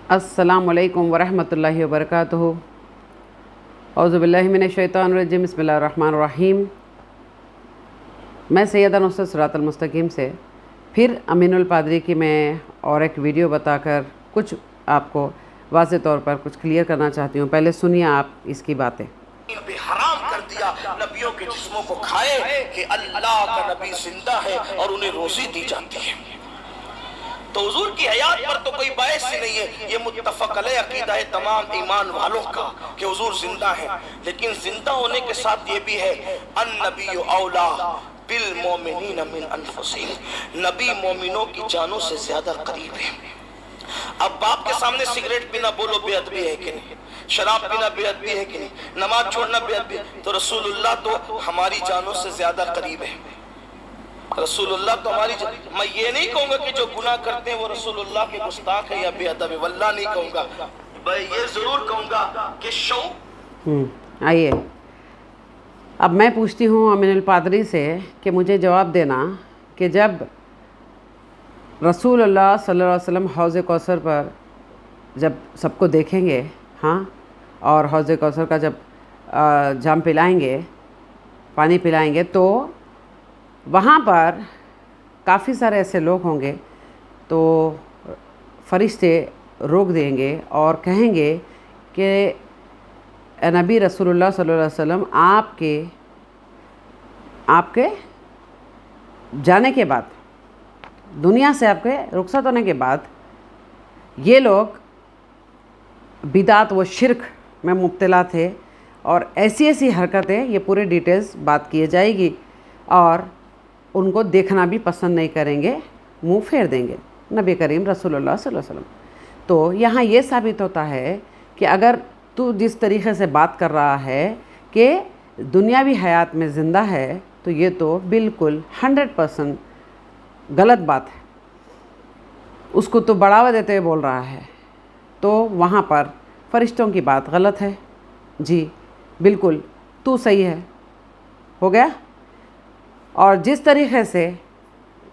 अस्सलामु अलैकुम वरहमतुल्लाहि वबरकातुहू। औज़ु बिल्लाहि मिनश शैतानिर रजीम, बिस्मिल्लाहिर रहमानिर रहीम। मैं सैयदा नुसरत सिरातुल मुस्तकीम से फिर अमीनुल पादरी की मैं और एक वीडियो बताकर कुछ आपको वाज़ेह तौर पर कुछ क्लियर करना चाहती हूँ। पहले सुनिए आप इसकी बातें। हराम कर दिया नबियों के जिस्मों को खाए कि अल्लाह का नबी जिंदा है और उन्हें रोजी दी जाती है। तो हुजूर की हयात पर तो कोई बायस ही नहीं है। ये मुत्तफक अलैह अकीदा है तमाम ईमान वालों का कि हुजूर जिंदा है। लेकिन जिंदा होने के साथ ये भी है अन नबिय्यु औला बिल मोमिनीन मिन अनफुसिहिम, नबी मोमिनों की जानों से ज्यादा करीब है। अब बाप के सामने सिगरेट पीना बोलो बेअदबी है कि नहीं, शराब पीना बेअदबी है कि नहीं, नमाज छोड़ना बेअदबी है। तो रसूलुल्लाह तो हमारी जानों से ज्यादा करीब है। रसूलुल्लाह तो हमारी मैं ये नहीं कहूंगा कि जो गुनाह करते हैं वो रसूलुल्लाह के गुस्ताख है या बेअदब है, वल्लाह नहीं कहूंगा। मैं ये जरूर कहूंगा कि आइए अब मैं पूछती हूँ अमीनुल पादरी से कि मुझे जवाब देना कि जब रसूलुल्लाह सल्लल्लाहु अलैहि वसल्लम हौज़ कौसर पर जब सबको देखेंगे, हाँ, और हौज़ कौसर का जब जाम पिलाएंगे, पानी पिलाएंगे, तो वहाँ पर काफ़ी सारे ऐसे लोग होंगे तो फरिश्ते रोक देंगे और कहेंगे कि नबी रसूलुल्लाह सल्लल्लाहु अलैहि वसल्लम आपके जाने के बाद, दुनिया से आपके रुखसत होने के बाद ये लोग बिदात व शिरक में मुब्तला थे और ऐसी ऐसी हरकतें, ये पूरे डिटेल्स बात की जाएगी और उनको देखना भी पसंद नहीं करेंगे, मुंह फेर देंगे नबी करीम रसूलुल्लाह सल्लल्लाहु अलैहि वसल्लम। तो यहाँ ये साबित होता है कि अगर तू जिस तरीक़े से बात कर रहा है कि दुनियावी हयात में ज़िंदा है, तो ये तो बिल्कुल 100% गलत बात है। उसको तो बढ़ावा देते हुए बोल रहा है, तो वहाँ पर फरिश्तों की बात गलत है। जी बिल्कुल, तू सही है, हो गया। और जिस तरीक़े से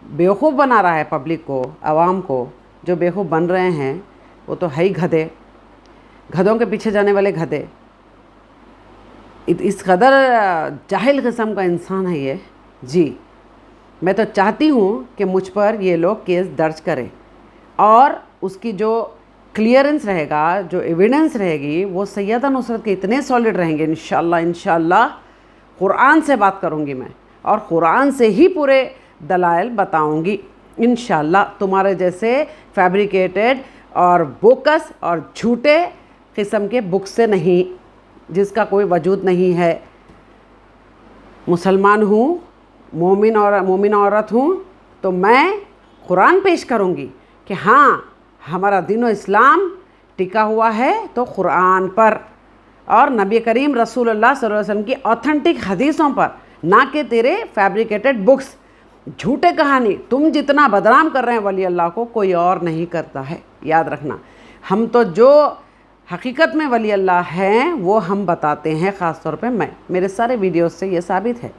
बेवकूफ़ बना रहा है पब्लिक को, आवाम को, जो बेवकूफ़ बन रहे हैं वो तो है ही गधे, गधों के पीछे जाने वाले गधे। इस कदर जाहिल किस्म का इंसान है ये। जी मैं तो चाहती हूँ कि मुझ पर ये लोग केस दर्ज करें और उसकी जो क्लियरेंस रहेगा, जो एविडेंस रहेगी, वो सैयदा नुसरत के इतने सॉलिड रहेंगे इंशाअल्लाह। कुरान से बात करूँगी मैं और कुरान से ही पूरे दलाइल बताऊंगी इंशाअल्लाह। तुम्हारे जैसे फैब्रिकेटेड और बोकस और झूठे किस्म के बुक से नहीं, जिसका कोई वजूद नहीं है। मुसलमान हूँ, मोमिन औरत हूँ, तो मैं कुरान पेश करूँगी कि हाँ, हमारा दीन इस्लाम टिका हुआ है तो कुरान पर और नबी करीम रसूलुल्लाह सल्लल्लाहु अलैहि वसल्लम की ऑथेंटिक हदीसों पर, ना कि तेरे फैब्रिकेटेड बुक्स, झूठे कहानी। तुम जितना बदनाम कर रहे हैं वली अल्लाह को, कोई और नहीं करता है, याद रखना। हम तो जो हकीकत में वली अल्लाह हैं वो हम बताते हैं, ख़ास तौर पे मैं, मेरे सारे वीडियोस से ये साबित है।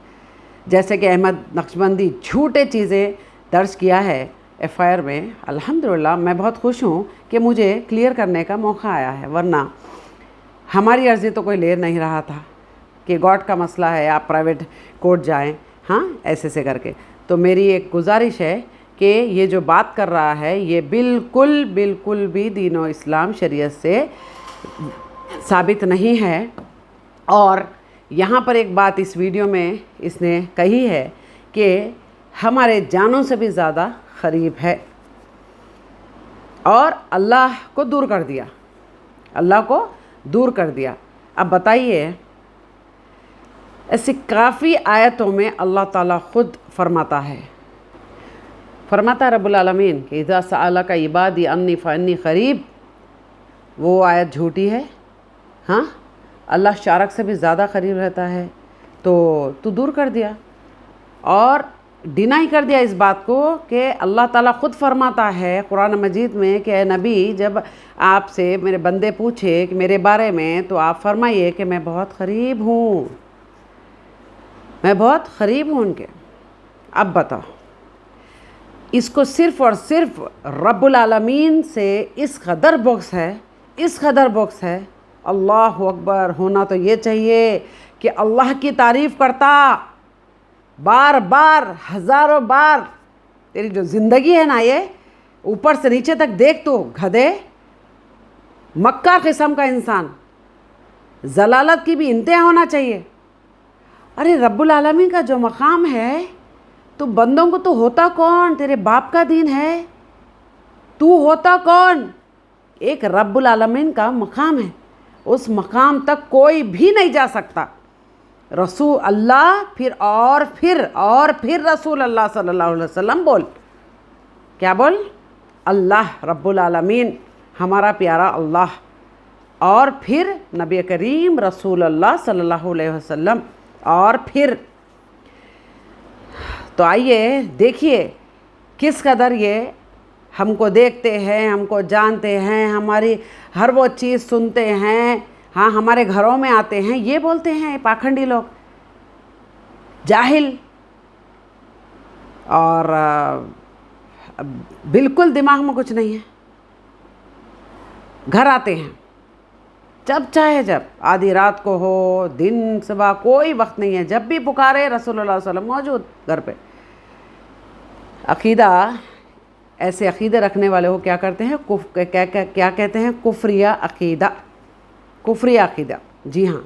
जैसे कि अहमद नक्शबंदी झूठे चीज़ें दर्ज किया है FIR में, अल्हम्दुलिल्लाह मैं बहुत खुश हूँ कि मुझे क्लियर करने का मौका आया है, वरना हमारी अर्ज़ी तो कोई ले नहीं रहा था कि गॉड का मसला है, आप प्राइवेट कोर्ट जाएं, हाँ, ऐसे करके। तो मेरी एक गुजारिश है कि ये जो बात कर रहा है ये बिल्कुल भी दीन इस्लाम शरीयत से साबित नहीं है। और यहाँ पर एक बात इस वीडियो में इसने कही है कि हमारे जानों से भी ज़्यादा करीब है और अल्लाह को दूर कर दिया, अल्लाह को दूर कर दिया। अब बताइए, ऐसी काफ़ी आयतों में अल्लाह ताला ख़ुद फरमाता है रब्बुल आलमीन कि इज़ा सअलका इबादी अन्नी फ़अन्नी क़रीब, वो आयत झूठी है। हाँ, अल्लाह शारक से भी ज़्यादा करीब रहता है, तो तू दूर कर दिया और डिनाई कर दिया इस बात को कि अल्लाह ताला ख़ुद फरमाता है कुरान मजीद में कि नबी, जब आपसे मेरे बंदे पूछे कि मेरे बारे में, तो आप फरमाइए कि मैं बहुत करीब हूँ, मैं बहुत करीब हूँ उनके। अब बताओ, इसको सिर्फ़ और सिर्फ रब्बुल आलमीन से इस कदर बॉक्स है, अल्लाह अकबर। होना तो ये चाहिए कि अल्लाह की तारीफ़ करता बार बार, हज़ारों बार। तेरी जो ज़िंदगी है ना, ये ऊपर से नीचे तक देख तो गधे, मक्कार किस्म का इंसान, ज़लालत की भी इंतहा होना चाहिए। अरे रब्बुल आलमीन का जो मकाम है, तो बंदों को तो होता कौन? तेरे बाप का दीन है, तू होता कौन? एक रब्बुल आलमीन का मकाम है, उस मकाम तक कोई भी नहीं जा सकता। रसूल अल्लाह, फिर रसूल अल्लाह सल्लल्लाहु अलैहि वसल्लम बोल। क्या बोल? अल्लाह रब्बुल आलमीन, हमारा प्यारा अल्लाह, और फिर नबी करीम रसूल अल्लाह सल्लल्लाहु अलैहि वसल्लम, और फिर। तो आइए देखिए किस कदर ये हमको देखते हैं, हमको जानते हैं, हमारी हर वो चीज़ सुनते हैं। हाँ, हमारे घरों में आते हैं, ये बोलते हैं पाखंडी लोग, जाहिल, और बिल्कुल दिमाग में कुछ नहीं है। घर आते हैं जब चाहे, जब आधी रात को हो, दिन सुबह, कोई वक्त नहीं है, जब भी पुकारे रसूलुल्लाह सल्लल्लाहु अलैहि वसल्लम मौजूद घर पे। अक़ीदा, ऐसे अक़ीदे रखने वाले को क्या करते हैं? क्या कहते हैं? कुफ्रिया अक़ीदा, कुफ्रिया अक़ीदा। जी हाँ,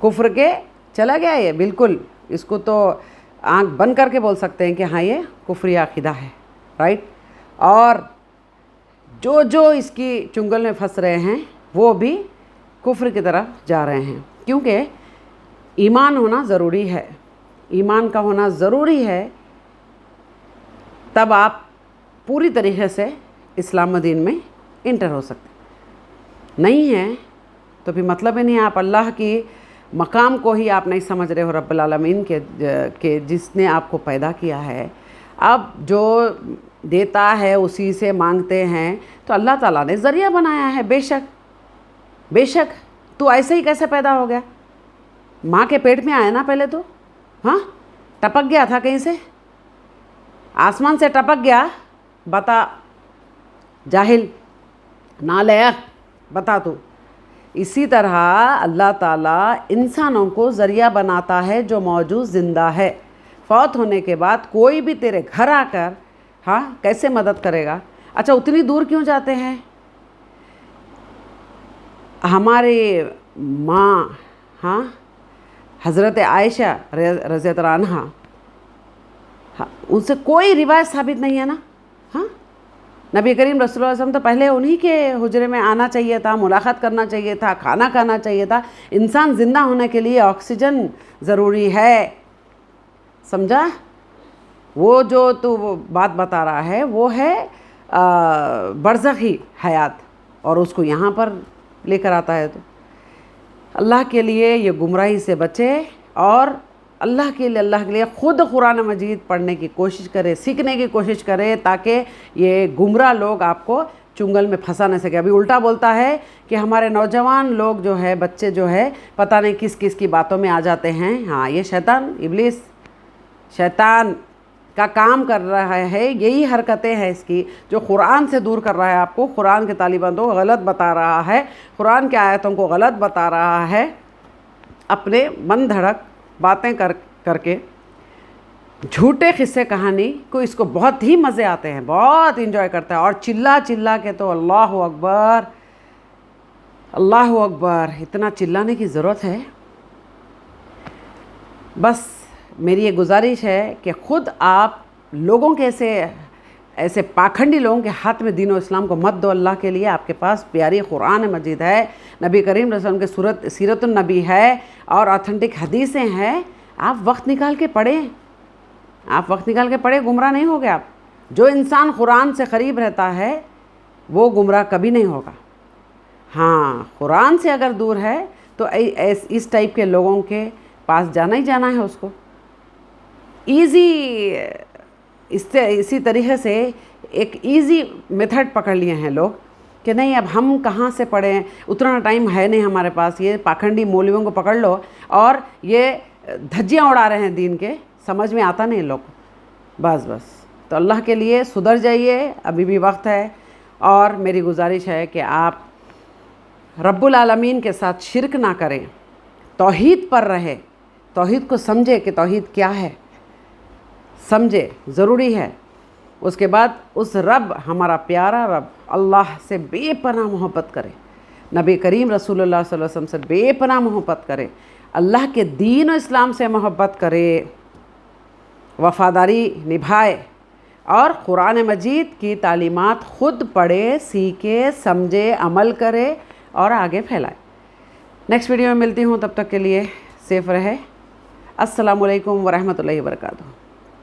कुफ्र के चला गया ये, बिल्कुल। इसको तो आँख बंद करके बोल सकते हैं कि हाँ, ये कुफ्रिया अक़ीदा है, राइट। और जो इसकी चुंगल में फंस रहे हैं, वो भी कुफ्र की तरफ जा रहे हैं, क्योंकि ईमान होना ज़रूरी है। ईमान का होना ज़रूरी है, तब आप पूरी तरीके से इस्लाम दीन में इंटर हो सकते। नहीं है तो फिर मतलब ही नहीं है, आप अल्लाह की मकाम को ही आप नहीं समझ रहे हो, रब्बुल आलमीन के जिसने आपको पैदा किया है। अब जो देता है उसी से मांगते हैं, तो अल्लाह ताला ने ज़रिया बनाया है। बेशक तू ऐसे ही कैसे पैदा हो गया? माँ के पेट में आया ना पहले तो, हाँ, टपक गया था कहीं से, आसमान से टपक गया? बता जाहिल, नालायक, बता तू। इसी तरह अल्लाह ताला इंसानों को ज़रिया बनाता है जो मौजूद ज़िंदा है। फौत होने के बाद कोई भी तेरे घर आकर, हाँ, कैसे मदद करेगा? अच्छा, उतनी दूर क्यों जाते हैं? हमारे माँ, हाँ, हज़रत आयशा रज़ियल्लाहु अन्हा, हाँ, उनसे कोई रिवायत साबित नहीं है ना। हाँ, नबी करीम रसूलुल्लाह सल्लल्लाहु अलैहि वसल्लम तो पहले उन्हीं के हुजरे में आना चाहिए था, मुलाकात करना चाहिए था, खाना खाना चाहिए था। इंसान ज़िंदा होने के लिए ऑक्सीजन ज़रूरी है, समझा? वो जो तू बात बता रहा है वो है बरज़खी हयात, और उसको यहाँ पर लेकर आता है। तो अल्लाह के लिए ये गुमराही से बचे, और अल्लाह के लिए ख़ुद कुरान मजीद पढ़ने की कोशिश करे, सीखने की कोशिश करे, ताकि ये गुमराह लोग आपको चुंगल में फंसा न सके। अभी उल्टा बोलता है कि हमारे नौजवान लोग जो है, बच्चे जो है, पता नहीं किस किस की बातों में आ जाते हैं। हाँ, ये शैतान, इब्लीस, शैतान का काम कर रहा है, यही हरकतें हैं इसकी, जो कुरान से दूर कर रहा है आपको, कुरान के तालिबानों को गलत बता रहा है, कुरान के आयतों को गलत बता रहा है, अपने मन धड़क बातें करके, झूठे किस्से कहानी को इसको बहुत ही मज़े आते हैं, बहुत इंजॉय करता है। और चिल्ला चिल्ला के तो अल्लाह अकबर, अल्लाह अकबर, इतना चिल्लाने की ज़रूरत है? बस मेरी ये गुजारिश है कि ख़ुद आप लोगों के ऐसे पाखंडी लोगों के हाथ में दीन और इस्लाम को मत दो। अल्लाह के लिए आपके पास प्यारी कुरान मजीद है, नबी करीम रसूल के सीरतुन नबी है, और ऑथेंटिक हदीसें हैं। आप वक्त निकाल के पढ़ें, आप वक्त निकाल के पढ़ें, गुमराह नहीं होगे आप। जो इंसान कुरान से करीब रहता है वो गुमराह कभी नहीं होगा। हाँ, कुरान से अगर दूर है तो इस टाइप के लोगों के पास जाना ही जाना है उसको। इसी तरीके से एक इजी मेथड पकड़ लिए हैं लोग कि नहीं, अब हम कहाँ से पढ़ें, उतना टाइम है नहीं हमारे पास। ये पाखंडी मौलवियों को पकड़ लो, और ये धज्जियाँ उड़ा रहे हैं दीन के, समझ में आता नहीं लोग। बस تو اللہ کے لیے सुधर जाइए, अभी भी वक्त है. और मेरी गुजारिश है कि आप रब्बुल आलमीन के साथ शिरक ना करें, तौहीद पर रहे, तौहीद को समझे कि तौहीद क्या है, समझे ज़रूरी है. उसके बाद उस रब, हमारा प्यारा रब अल्लाह से बेपनाह मोहब्बत करे, नबी करीम रसूलुल्लाह सल्लल्लाहु अलैहि वसल्लम से बेपनाह मोहब्बत करे, अल्लाह के दीन और इस्लाम से मोहब्बत करे, वफ़ादारी निभाए और कुरान मजीद की तालीमात ख़ुद पढ़े, सीखे, समझे, अमल करे और आगे फैलाए. नेक्स्ट वीडियो में मिलती हूँ, तब तक के लिए सेफ़ रहे. अस्सलामु अलैकुम व रहमतुल्लाहि व बरकातुहू.